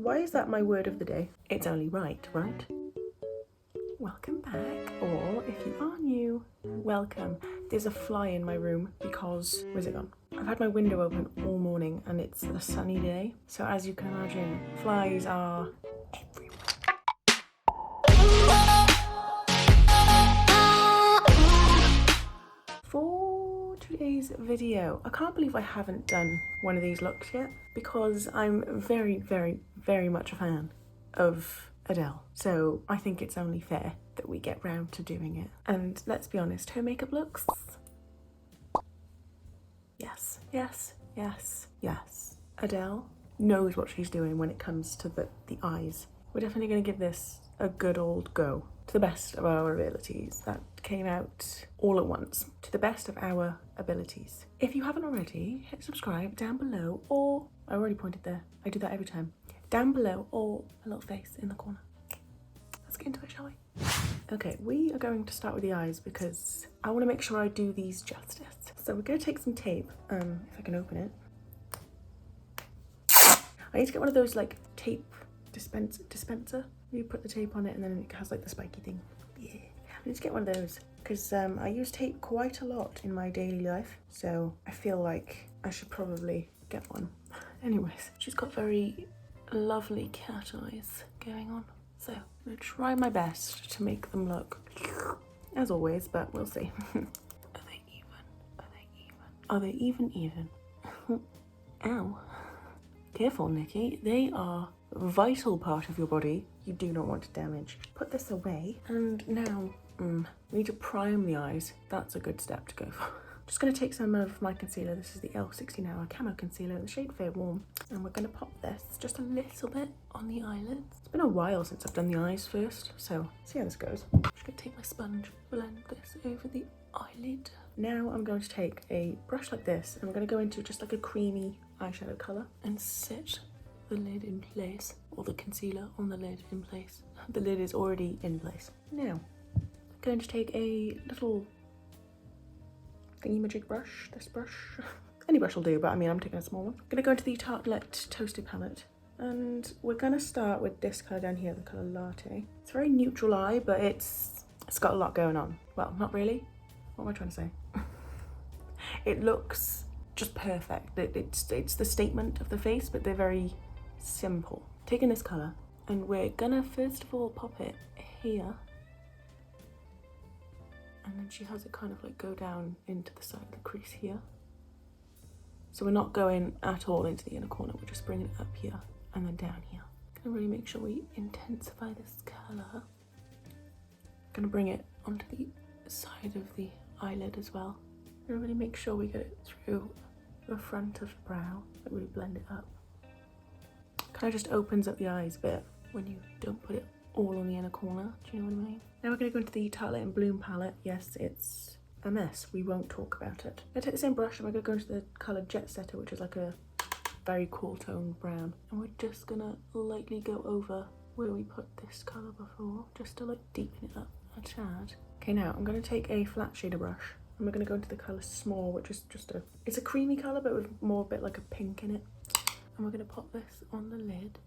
Why is that my word of the day? It's only right, right? Welcome back, or if you are new, welcome. There's a fly in my room because, where's it gone? I've had my window open all morning and it's a sunny day. So as you can imagine, flies are everywhere. For today's video, I can't believe I haven't done one of these looks yet because I'm very, very, very much a fan of Adele. So I think it's only fair that we get round to doing it. And let's be honest, her makeup looks... Yes, yes, yes, yes. Adele knows what she's doing when it comes to the eyes. We're definitely going to give this a good old go to the best of our abilities. That came out all at once. To the best of our abilities. If you haven't already, hit subscribe down below, or I already pointed there. I do that every time. Down below, or a little face in the corner. Let's get into it, shall we? Okay, we are going to start with the eyes because I want to make sure I do these justice. So we're going to take some tape, if I can open it. I need to get one of those like tape dispenser. You put the tape on it and then it has like the spiky thing. Yeah, I need to get one of those because I use tape quite a lot in my daily life. So I feel like I should probably get one. Anyways, she's got very lovely cat eyes going on. So I'm gonna try my best to make them look as always, but we'll see. Are they even? Are they even? Are they even? Ow. Careful, Nikki. They are a vital part of your body you do not want to damage. Put this away, and now we need to prime the eyes. That's a good step to go for. Just going to take some of my concealer. This is the L16 Hour Camo Concealer in the shade Fair Warm. And we're going to pop this just a little bit on the eyelids. It's been a while since I've done the eyes first, so see how this goes. I'm just going to take my sponge, blend this over the eyelid. Now I'm going to take a brush like this, and I'm going to go into just like a creamy eyeshadow colour and set the lid in place, or the concealer on the lid in place. The lid is already in place. Now, I'm going to take a little thingy-majig brush, this brush. Any brush will do, but I mean, I'm taking a small one. I'm gonna go into the Tartelette Toasted palette, and we're gonna start with this colour down here, the colour Latte. It's a very neutral eye, but it's got a lot going on. Well, not really. What am I trying to say? It looks just perfect. It's the statement of the face, but they're very simple. Taking this colour, and we're gonna first of all pop it here. And then she has it kind of like go down into the side of the crease here. So we're not going at all into the inner corner, we're just bringing it up here and then down here. Gonna really make sure we intensify this colour. Gonna bring it onto the side of the eyelid as well. Gonna really make sure we get it through the front of the brow, like really blend it up. Kind of just opens up the eyes a bit when you don't put it all on the inner corner, do you know what I mean? Now we're going to go into the Tartelette and Bloom palette. Yes, it's a mess. We won't talk about it. I'm going to take the same brush and we're going to go into the colour Jet Setter, which is like a very cool tone brown. And we're just going to lightly go over where we put this colour before, just to like deepen it up a tad. Okay, now I'm going to take a flat shader brush and we're going to go into the colour Small, which is just it's a creamy colour but with more a bit like a pink in it. And we're going to pop this on the lid,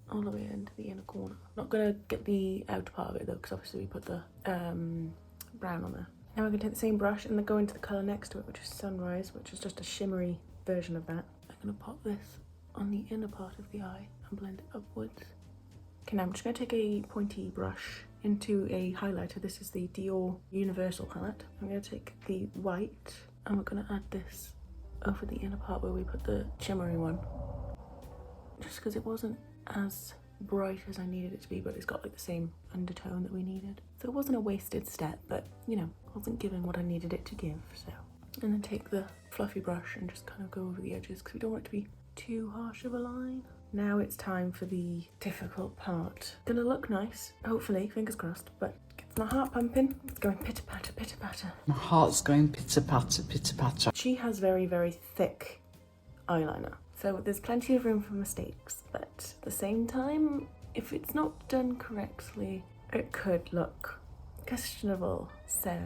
all the way into the inner corner. Not gonna get the outer part of it though, because obviously we put the brown on there. Now we're gonna take the same brush and then go into the colour next to it, which is Sunrise, which is just a shimmery version of that. I'm gonna pop this on the inner part of the eye and blend it upwards. Okay, now I'm just gonna take a pointy brush into a highlighter. This is the Dior Universal palette. I'm gonna take the white and we're gonna add this over the inner part where we put the shimmery one. Just because it wasn't as bright as I needed it to be, but it's got like the same undertone that we needed. So it wasn't a wasted step, but you know, wasn't given what I needed it to give, so. And then take the fluffy brush and just kind of go over the edges because we don't want it to be too harsh of a line. Now it's time for the difficult part. Gonna look nice, hopefully, fingers crossed, but gets my heart pumping. It's going pitter patter, pitter patter. My heart's going pitter patter, pitter patter. She has very, very thick eyeliner. So there's plenty of room for mistakes, but at the same time, if it's not done correctly, it could look questionable. So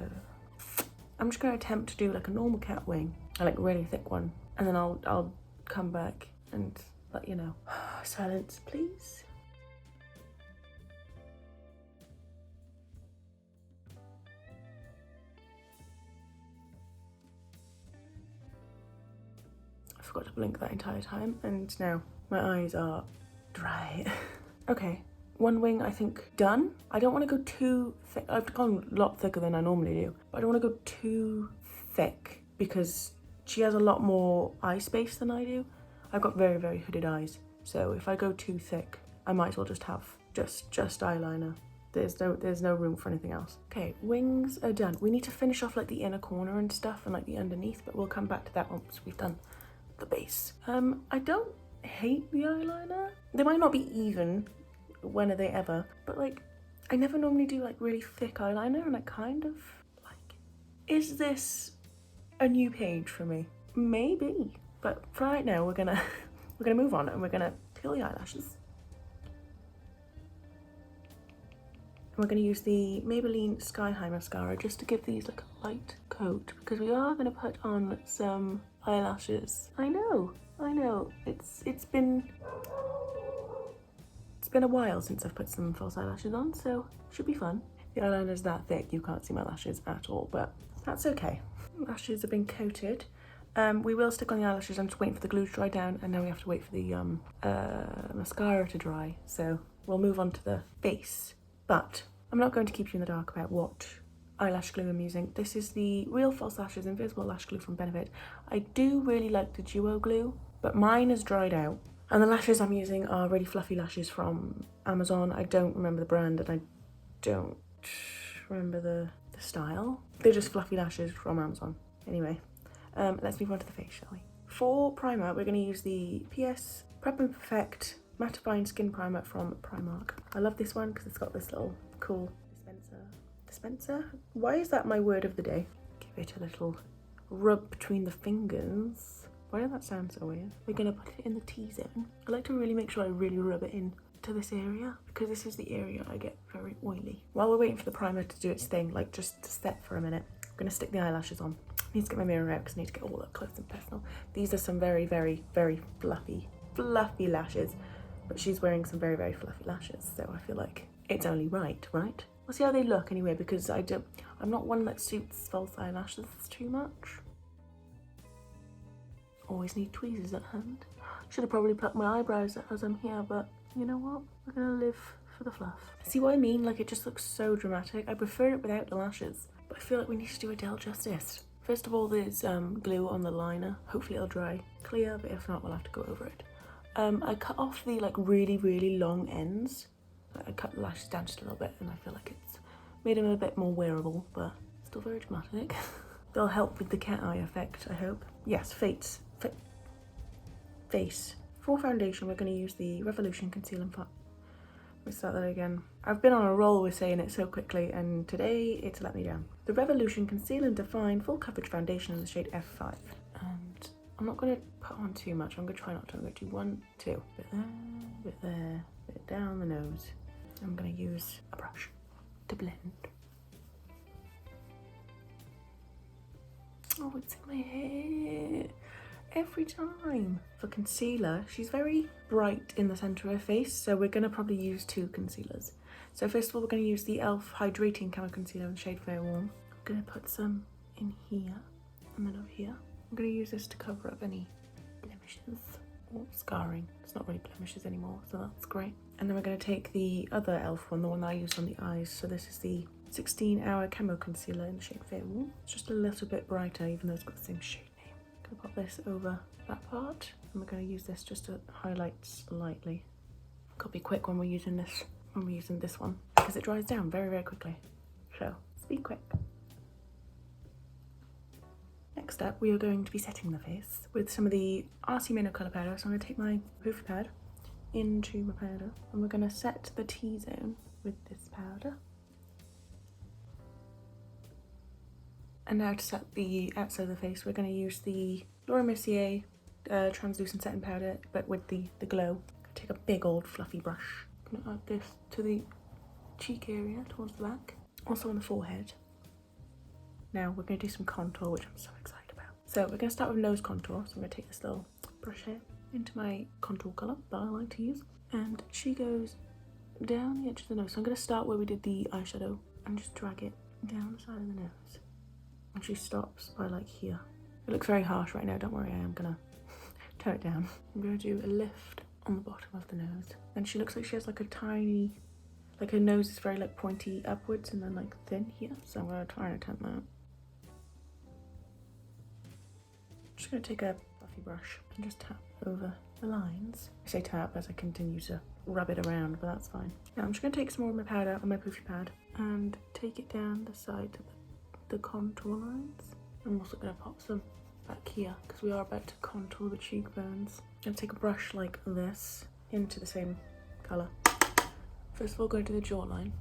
I'm just going to attempt to do like a normal cat wing, a like really thick one, and then I'll come back and let you know. Silence, please. I forgot to blink that entire time, and now my eyes are dry. Okay, one wing I think done. I don't want to go too thick. I've gone a lot thicker than I normally do, but I don't want to go too thick because she has a lot more eye space than I do. I've got very, very hooded eyes, so if I go too thick, I might as well just have just eyeliner. There's no room for anything else. Okay, wings are done. We need to finish off like the inner corner and stuff and like the underneath, but we'll come back to that once we've done the base. I don't hate the eyeliner. They might not be even, when are they ever, but like I never normally do like really thick eyeliner, and I kind of like it. Is this a new page for me? Maybe, but for right now we're gonna move on and we're gonna peel the eyelashes. And we're gonna use the Maybelline Sky High mascara just to give these like a light coat, because we are gonna put on some eyelashes. I know, it's been a while since I've put some false eyelashes on, so it should be fun. The eyeliner's that thick you can't see my lashes at all, but that's okay. Lashes have been coated. We will stick on the eyelashes. I'm just waiting for the glue to dry down, and now we have to wait for the mascara to dry, so we'll move on to the base. But I'm not going to keep you in the dark about what eyelash glue I'm using. This is the Real False Lashes Invisible Lash Glue from Benefit. I do really like the duo glue, but mine has dried out. And the lashes I'm using are really fluffy lashes from Amazon. I don't remember the brand and I don't remember the style. They're just fluffy lashes from Amazon. Anyway, let's move on to the face, shall we? For primer, we're going to use the PS Prep and Perfect Mattifying Skin Primer from Primark. I love this one because it's got this little cool dispenser. Why is that my word of the day? Give it a little rub between the fingers. Why did that sound so weird? We're gonna put it in the T-zone. I like to really make sure I really rub it in to this area, because this is the area I get very oily. While we're waiting for the primer to do its thing, like just to set for a minute, I'm gonna stick the eyelashes on. I need to get my mirror out because I need to get all up close and personal. These are some very, very, very fluffy lashes, but she's wearing some very, very fluffy lashes, so I feel like it's only right? We'll see how they look anyway, because I'm not one that suits false eyelashes too much. Always need tweezers at hand. Should have probably plucked my eyebrows as I'm here, but you know what? We're gonna live for the fluff. See what I mean? Like, it just looks so dramatic. I prefer it without the lashes, but I feel like we need to do Adele justice. First of all, there's glue on the liner. Hopefully it'll dry clear, but if not, we'll have to go over it. I cut off the like really, really long ends. I cut the lashes down just a little bit, and I feel like it's made them a bit more wearable, but still very dramatic. They'll help with the cat eye effect, I hope. Yes, face. For foundation, we're going to use the Revolution Conceal and Let me start that again. I've been on a roll with saying it so quickly, and today it's let me down. The Revolution Conceal and Define Full Coverage Foundation in the shade F5. And I'm not going to put on too much. I'm going to try not to. I'm going to do 1, 2. Bit there, bit down the nose. I'm going to use a brush to blend. Oh, it's in my hair. Every time. For concealer, she's very bright in the centre of her face, so we're going to probably use 2 concealers. So first of all, we're going to use the e.l.f. Hydrating Camo Concealer in the shade Fair Warm. I'm going to put some in here and then over here. I'm going to use this to cover up any blemishes or scarring. It's not really blemishes anymore, so that's great. And then we're going to take the other e.l.f. one, the one that I used on the eyes. So this is the 16-Hour Camo Concealer in the shade Fair Warm. It's just a little bit brighter, even though it's got the same shade. Pop this over that part, and we're going to use this just to highlight slightly. Got to be quick when we're using this one, because it dries down very, very quickly. So let's be quick. Next up, we are going to be setting the face with some of the RC Mano colour powder. So I'm going to take my poofy pad into my powder, and we're going to set the T-zone with this powder. And now to set the outside of the face, we're going to use the Laura Mercier translucent setting powder, but with the glow. Take a big old fluffy brush. I'm going to add this to the cheek area towards the back, also on the forehead. Now we're going to do some contour, which I'm so excited about. So we're going to start with nose contour. So I'm going to take this little brush here into my contour colour that I like to use. And she goes down the edge of the nose. So I'm going to start where we did the eyeshadow and just drag it down the side of the nose. And she stops by like here. It looks very harsh right now, don't worry, I am going to turn it down. I'm going to do a lift on the bottom of the nose. And she looks like she has like a tiny, like her nose is very like pointy upwards and then like thin here. So I'm going to try and attempt that. I'm just going to take a fluffy brush and just tap over the lines. I say tap as I continue to rub it around, but that's fine. Now I'm just going to take some more of my powder on my poofy pad and take it down the side of the contour lines. I'm also going to pop some back here because we are about to contour the cheekbones. I'm going to take a brush like this into the same colour. First of all, go to the jawline.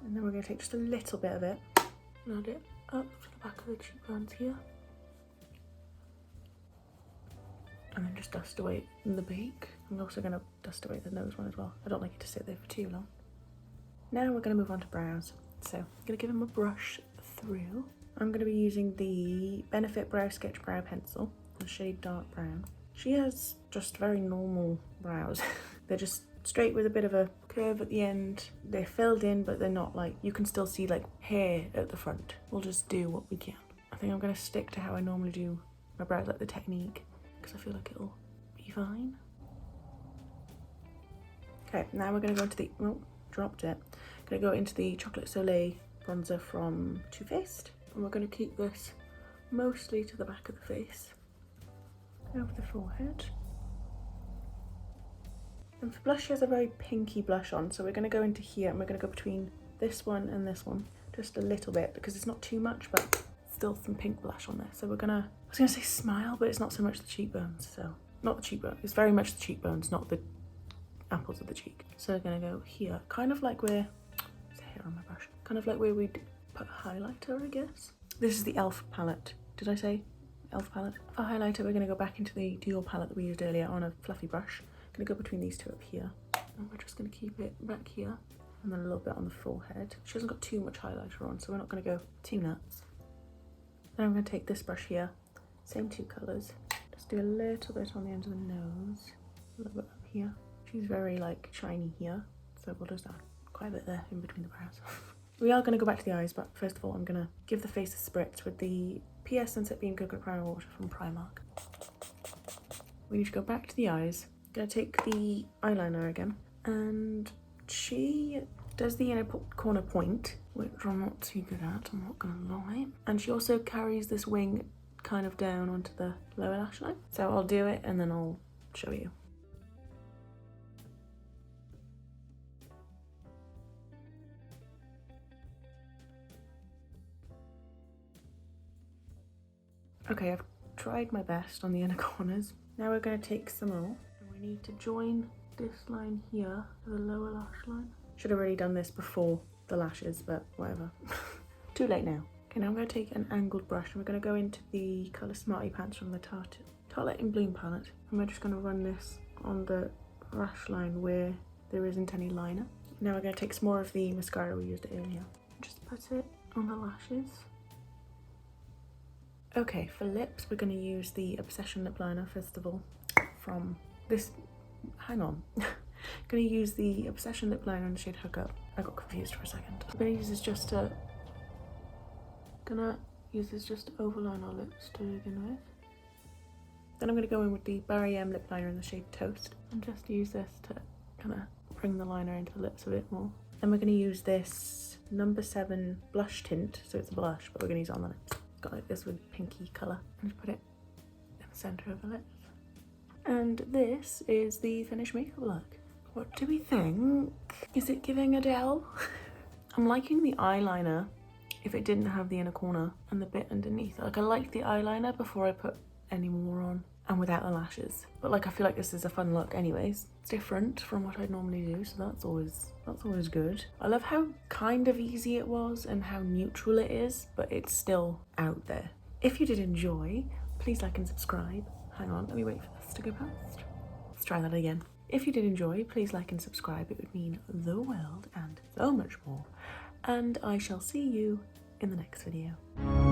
And then we're going to take just a little bit of it and add it up to the back of the cheekbones here. And then just dust away the beak. I'm also going to dust away the nose one as well. I don't like it to sit there for too long. Now we're going to move on to brows. So I'm going to give him a brush through. I'm going to be using the Benefit Brow Sketch Brow Pencil, the shade Dark Brown. She has just very normal brows. They're just straight with a bit of a curve at the end. They're filled in, but they're not like, you can still see like hair at the front. We'll just do what we can. I think I'm going to stick to how I normally do my brows, like the technique, because I feel like it'll be fine. Okay, now we're going to go into the, oh, dropped it. Going to go into the Chocolate Soleil bronzer from Too Faced. And we're going to keep this mostly to the back of the face, over the forehead. And for blush, she has a very pinky blush on, so we're going to go into here and we're going to go between this one and this one, just a little bit, because it's not too much, but still some pink blush on there. So we're gonna, I was gonna say smile, but it's not so much the cheekbones, so not the cheekbone, it's very much the cheekbones, not the apples of the cheek. So we're gonna go here, kind of like where, there's a hair on my brush, kind of like where we'd put highlighter, I guess. This is the e.l.f. palette. Did I say e.l.f. palette? For highlighter, we're gonna go back into the Dior palette that we used earlier on a fluffy brush. Gonna go between these two up here, and we're just gonna keep it back here, and then a little bit on the forehead. She hasn't got too much highlighter on, so we're not gonna go too nuts. Then I'm going to take this brush here, same two colours, just do a little bit on the end of the nose, a little bit up here. She's very like shiny here, so we'll just add quite a bit there in between the brows. We are going to go back to the eyes, but first of all I'm going to give the face a spritz with the PS Sunset Beam Coconut Primer Water from Primark. We need to go back to the eyes. I'm going to take the eyeliner again, and she does the inner corner point, which I'm not too good at, I'm not gonna lie. And she also carries this wing kind of down onto the lower lash line. So I'll do it and then I'll show you. Okay, I've tried my best on the inner corners. Now we're gonna take some more, and we need to join this line here to the lower lash line. Should have already done this before the lashes, but whatever. Too late now. Okay, now I'm going to take an angled brush and we're going to go into the colour Smarty Pants from the Tartelette in Bloom palette. And we're just going to run this on the lash line where there isn't any liner. Now we're going to take some more of the mascara we used earlier. Just put it on the lashes. Okay, for lips we're going to use the Obsession lip liner first of all from this, hang on. I'm going to use the Obsession lip liner in the shade Hookup. I got confused for a second. I'm going to use this just to overline our lips to begin with. Then I'm going to go in with the Barry M lip liner in the shade Toast and just use this to kind of bring the liner into the lips a bit more. Then we're going to use this number 7 blush tint, so it's a blush, but we're going to use it on the lips. Got like this with pinky colour, and just put it in the centre of the lips. And this is the finished makeup look. What do we think? Is it giving Adele? I'm liking the eyeliner if it didn't have the inner corner and the bit underneath. Like I liked the eyeliner before I put any more on and without the lashes. But like I feel like this is a fun look anyways. It's different from what I'd normally do, so that's always good. I love how kind of easy it was and how neutral it is, but it's still out there. If you did enjoy, please like and subscribe. Hang on, let me wait for this to go past. Let's try that again. If you did enjoy, please like and subscribe. It would mean the world and so much more. And I shall see you in the next video.